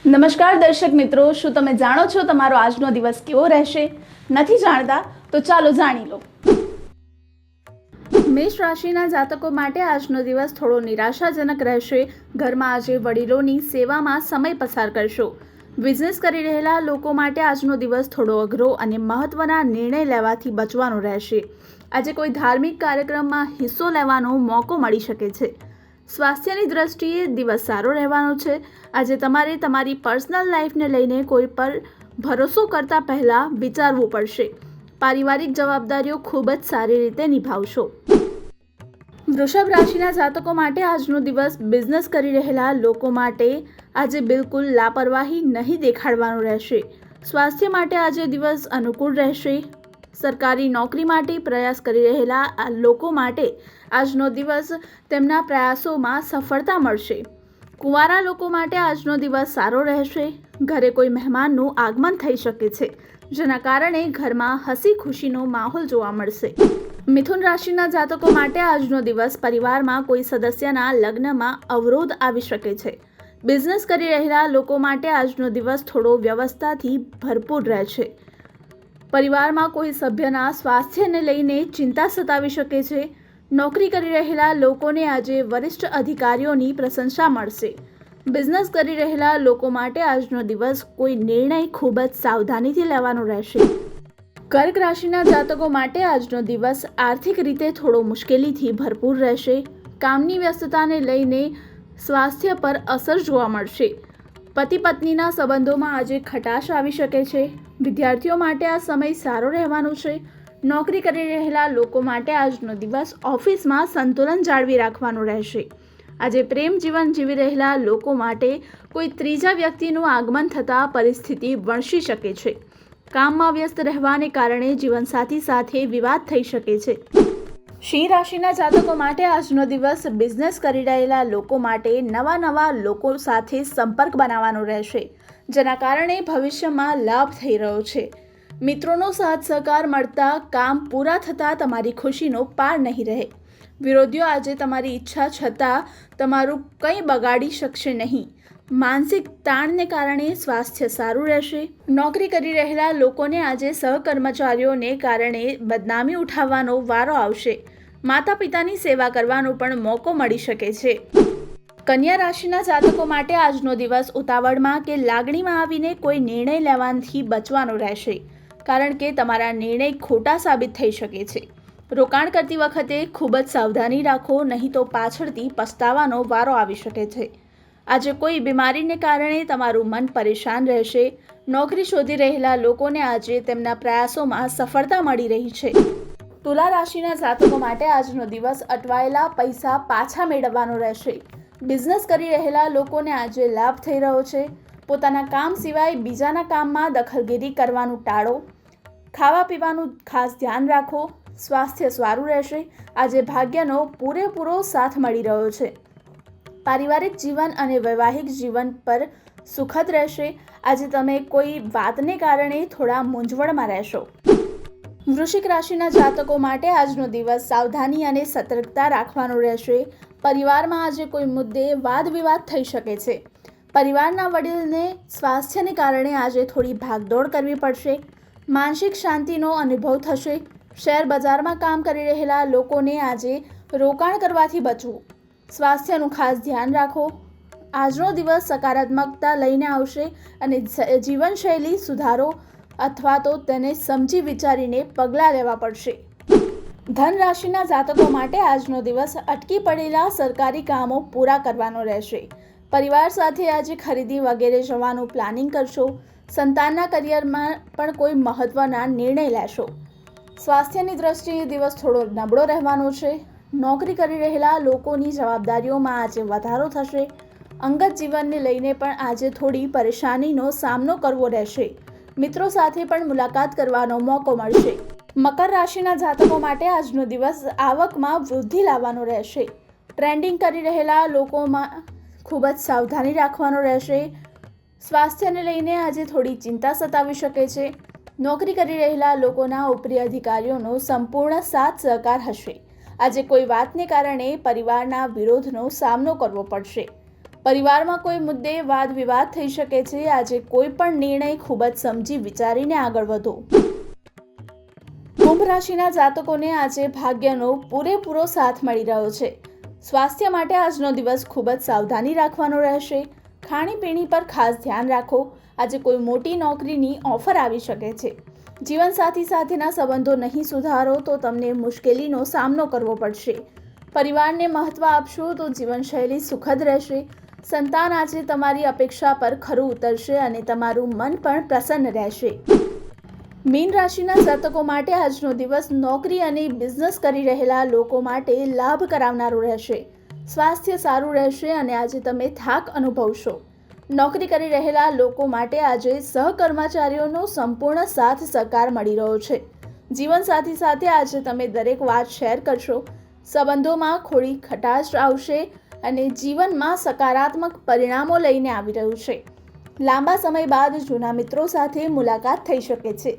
નમસ્કાર દર્શક મિત્રો, શું તમે જાણો છો તમારો આજનો દિવસ કેવો રહેશે? નથી જાણતા તો ચાલો જાણી લો. મેષ રાશિના જાતકો માટે આજનો દિવસ થોડો નિરાશાજનક રહેશે. ઘરમાં આજે વડીલોની સેવામાં સમય પસાર કરશો. બિઝનેસ કરી રહેલા લોકો માટે આજનો દિવસ થોડો અઘરો અને મહત્વના નિર્ણય લેવાથી બચવાનો રહેશે. આજે કોઈ ધાર્મિક કાર્યક્રમમાં હિસ્સો લેવાનો મોકો મળી શકે છે. સ્વાસ્થ્યની દ્રષ્ટિએ દિવસ સારો રહેવાનો છે. આજે તમારે તમારી પર્સનલ લાઈફને લઈને કોઈ પર ભરોસો કરતા પહેલાં વિચારવું પડશે. પારિવારિક જવાબદારીઓ ખૂબ જ સારી રીતે નિભાવશો. વૃષભ રાશિના જાતકો માટે આજનો દિવસ બિઝનેસ કરી રહેલા લોકો માટે આજે બિલકુલ લાપરવાહી નહીં દેખાડવાનું રહેશે. સ્વાસ્થ્ય માટે આજે દિવસ અનુકૂળ રહેશે. સરકારી નોકરી માટે પ્રયાસ કરી રહેલા લોકો માટે આજનો દિવસ તેમના પ્રયાસોમાં સફળતા મળશે. કુંવારા લોકો માટે આજનો દિવસ સારો રહેશે. ઘરે કોઈ મહેમાનનું આગમન થઈ શકે છે, જેના કારણે ઘરમાં હસી ખુશીનો માહોલ જોવા મળશે. મિથુન રાશિના જાતકો માટે આજનો દિવસ પરિવારમાં કોઈ સદસ્યના લગ્નમાં અવરોધ આવી શકે છે. બિઝનેસ કરી રહેલા લોકો માટે આજનો દિવસ થોડો વ્યવસ્થાથી ભરપૂર રહેશે. પરિવારમાં કોઈ સભ્યના સ્વાસ્થ્યને લઈને ચિંતા સતાવી શકે છે. નોકરી કરી રહેલા લોકોને આજે વરિષ્ઠ અધિકારીઓની પ્રશંસા મળશે. બિઝનેસ કરી રહેલા લોકો માટે આજનો દિવસ કોઈ નિર્ણય ખૂબ જ સાવધાનીથી લેવાનો રહેશે. કર્ક રાશિના જાતકો માટે આજનો દિવસ આર્થિક રીતે થોડો મુશ્કેલીથી ભરપૂર રહેશે. કામની વ્યસ્તતાને લઈને સ્વાસ્થ્ય પર અસર જોવા મળશે. પતિ પત્નીના સંબંધોમાં આજે ખટાશ આવી શકે છે. વિદ્યાર્થીઓ માટે આ સમય સારો રહેવાનો છે. નોકરી કરી રહેલા લોકો માટે આજનો દિવસ ઓફિસમાં સંતુલન જાળવી રાખવાનું રહેશે. આજે પ્રેમ જીવન જીવી રહેલા લોકો માટે કોઈ ત્રીજા વ્યક્તિનું આગમન થતાં પરિસ્થિતિ વણસી શકે છે. કામમાં વ્યસ્ત રહેવાને કારણે જીવનસાથી સાથે વિવાદ થઈ શકે છે. સિંહ રાશિના જાતકો માટે આજનો દિવસ બિઝનેસ કરી રહેલા લોકો માટે નવા લોકો સાથે સંપર્ક બનાવવાનો રહેશે, જેના કારણે ભવિષ્યમાં લાભ થઈ રહ્યો છે. મિત્રોનો સાથ સહકાર મળતા કામ પૂરા થતાં તમારી ખુશીનો પાર નહીં રહે. વિરોધીઓ આજે તમારી ઈચ્છા છતાં તમારું કંઈ બગાડી શકશે નહીં. માનસિક તાણને કારણે સ્વાસ્થ્ય સારું રહેશે. નોકરી કરી રહેલા લોકોને આજે સહકર્મચારીઓને કારણે બદનામી ઉઠાવવાનો વારો આવશે. માતા પિતાની સેવા કરવાનો પણ મોકો મળી શકે છે. કન્યા રાશિના જાતકો માટે આજનો દિવસ ઉતાવળમાં કે લાગણીમાં આવીને કોઈ નિર્ણય લેવાથી બચવાનો રહેશે, કારણ કે તમારા નિર્ણય ખોટા સાબિત થઈ શકે છે. રોકાણ કરતી વખતે ખૂબ જ સાવધાની રાખો, નહીં તો પાછળથી પસ્તાવાનો વારો આવી શકે છે. આજે કોઈ બીમારીને કારણે તમારું મન પરેશાન રહેશે. નોકરી શોધી રહેલા લોકોને આજે તેમના પ્રયાસોમાં સફળતા મળી રહી છે. તુલા રાશિના જાતકો માટે આજનો દિવસ અટવાયેલા પૈસા પાછા મેળવવાનો રહેશે. બિઝનેસ કરી રહેલા લોકોને આજે લાભ થઈ રહ્યો છે. પોતાના કામ સિવાય બીજાના કામમાં દખલગીરી કરવાનું ટાળો. ખાવા પીવાનું ખાસ ધ્યાન રાખો. સ્વાસ્થ્ય સારું રહેશે. આજે ભાગ્યનો પૂરેપૂરો સાથ મળી રહ્યો છે. પારિવારિક જીવન અને વૈવાહિક જીવન પર સુખદ રહેશે. આજે તમે કોઈ વાતને કારણે થોડા મૂંઝવણમાં રહેશો. વૃશ્ચિક રાશિના જાતકો માટે આજનો દિવસ સાવધાની અને સતર્કતા રાખવાનો રહેશે. પરિવારમાં આજે કોઈ મુદ્દે વાદ વિવાદ થઈ શકે છે. પરિવારના વડીલને સ્વાસ્થ્યને કારણે આજે થોડી ભાગદોડ કરવી પડશે. માનસિક શાંતિનો અનુભવ થશે. શેર બજારમાં કામ કરી રહેલા લોકોને આજે રોકાણ કરવાથી બચવું. સ્વાસ્થ્યનું ખાસ ધ્યાન રાખો. આજનો દિવસ સકારાત્મકતા લઈને આવશે અને જીવનશૈલી સુધારો અથવા તો તેને સમજી વિચારીને પગલાં લેવા પડશે. ધન રાશિના જાતકો માટે આજનો દિવસ અટકી પડેલા સરકારી કામો પૂરા કરવાનો રહેશે. પરિવાર સાથે આજે ખરીદી વગેરે જવાનું પ્લાનિંગ કરશો. સંતાનના કરિયરમાં પણ કોઈ મહત્વના નિર્ણય લેશો. સ્વાસ્થ્યની દ્રષ્ટિએ દિવસ થોડો નબળો રહેવાનો છે. નોકરી કરી રહેલા લોકોની જવાબદારીઓમાં આજે વધારો થશે. અંગત જીવનને લઈને પણ આજે થોડી પરેશાનીનો સામનો કરવો રહેશે. મિત્રો સાથે પણ મુલાકાત કરવાનો મોકો મળશે. મકર રાશિના જાતકો માટે આજનો દિવસ આવકમાં વૃદ્ધિ લાવવાનો રહેશે. ટ્રેડિંગ કરી રહેલા લોકોમાં ખૂબ જ સાવધાની રાખવાનો રહેશે. સ્વાસ્થ્યને લઈને આજે થોડી ચિંતા સતાવી શકે છે. નોકરી કરી રહેલા લોકોના ઉપરી અધિકારીઓનો સંપૂર્ણ સાથ સહકાર હશે. આજે કોઈ વાતને કારણે પરિવારના વિરોધનો સામનો કરવો પડશે. પરિવારમાં કોઈ મુદ્દે વાદ વિવાદ થઈ શકે છે। આજે કોઈ પણ નિર્ણય ખૂબ જ સમજી વિચારીને આગળ વધો। કુંભ રાશિના જાતકોને આજે ભાગ્યનો પૂરેપૂરો સાથ મળી રહ્યો છે। સ્વાસ્થ્ય માટે આજનો દિવસ ખૂબ જ સાવધાની રાખવાનો રહેશે। ખાણીપીણી પર ખાસ ધ્યાન રાખો। આજે કોઈ મોટી નોકરીની ઓફર આવી શકે છે। જીવનસાથી સાથેના સંબંધો નહીં સુધારો તો તમને મુશ્કેલીનો સામનો કરવો પડશે। પરિવારને મહત્વ આપશો તો જીવનશૈલી સુખદ રહેશે। સંતાન આજે તમારી અપેક્ષા પર ખરું ઉતરશે અને તમારું મન પણ પ્રસન્ન રહેશે। મીન રાશિના જાતકો માટે આજનો દિવસ નોકરી અને બિઝનેસ કરી રહેલા લોકો માટે લાભ કરાવનારો રહેશે। સ્વાસ્થ્ય સારું રહેશે અને આજે તમે થાક અનુભવશો। નોકરી કરી રહેલા લોકો માટે આજે સહકર્મચારીઓનો સંપૂર્ણ સાથ સહકાર મળી રહ્યો છે। જીવનસાથી સાથે આજે તમે દરેક વાત શેર કરશો। સંબંધોમાં થોડી ખટાશ આવશે અને જીવનમાં સકારાત્મક પરિણામો લઈને આવી રહ્યું છે। લાંબા સમય બાદ જૂના મિત્રો સાથે મુલાકાત થઈ શકે છે।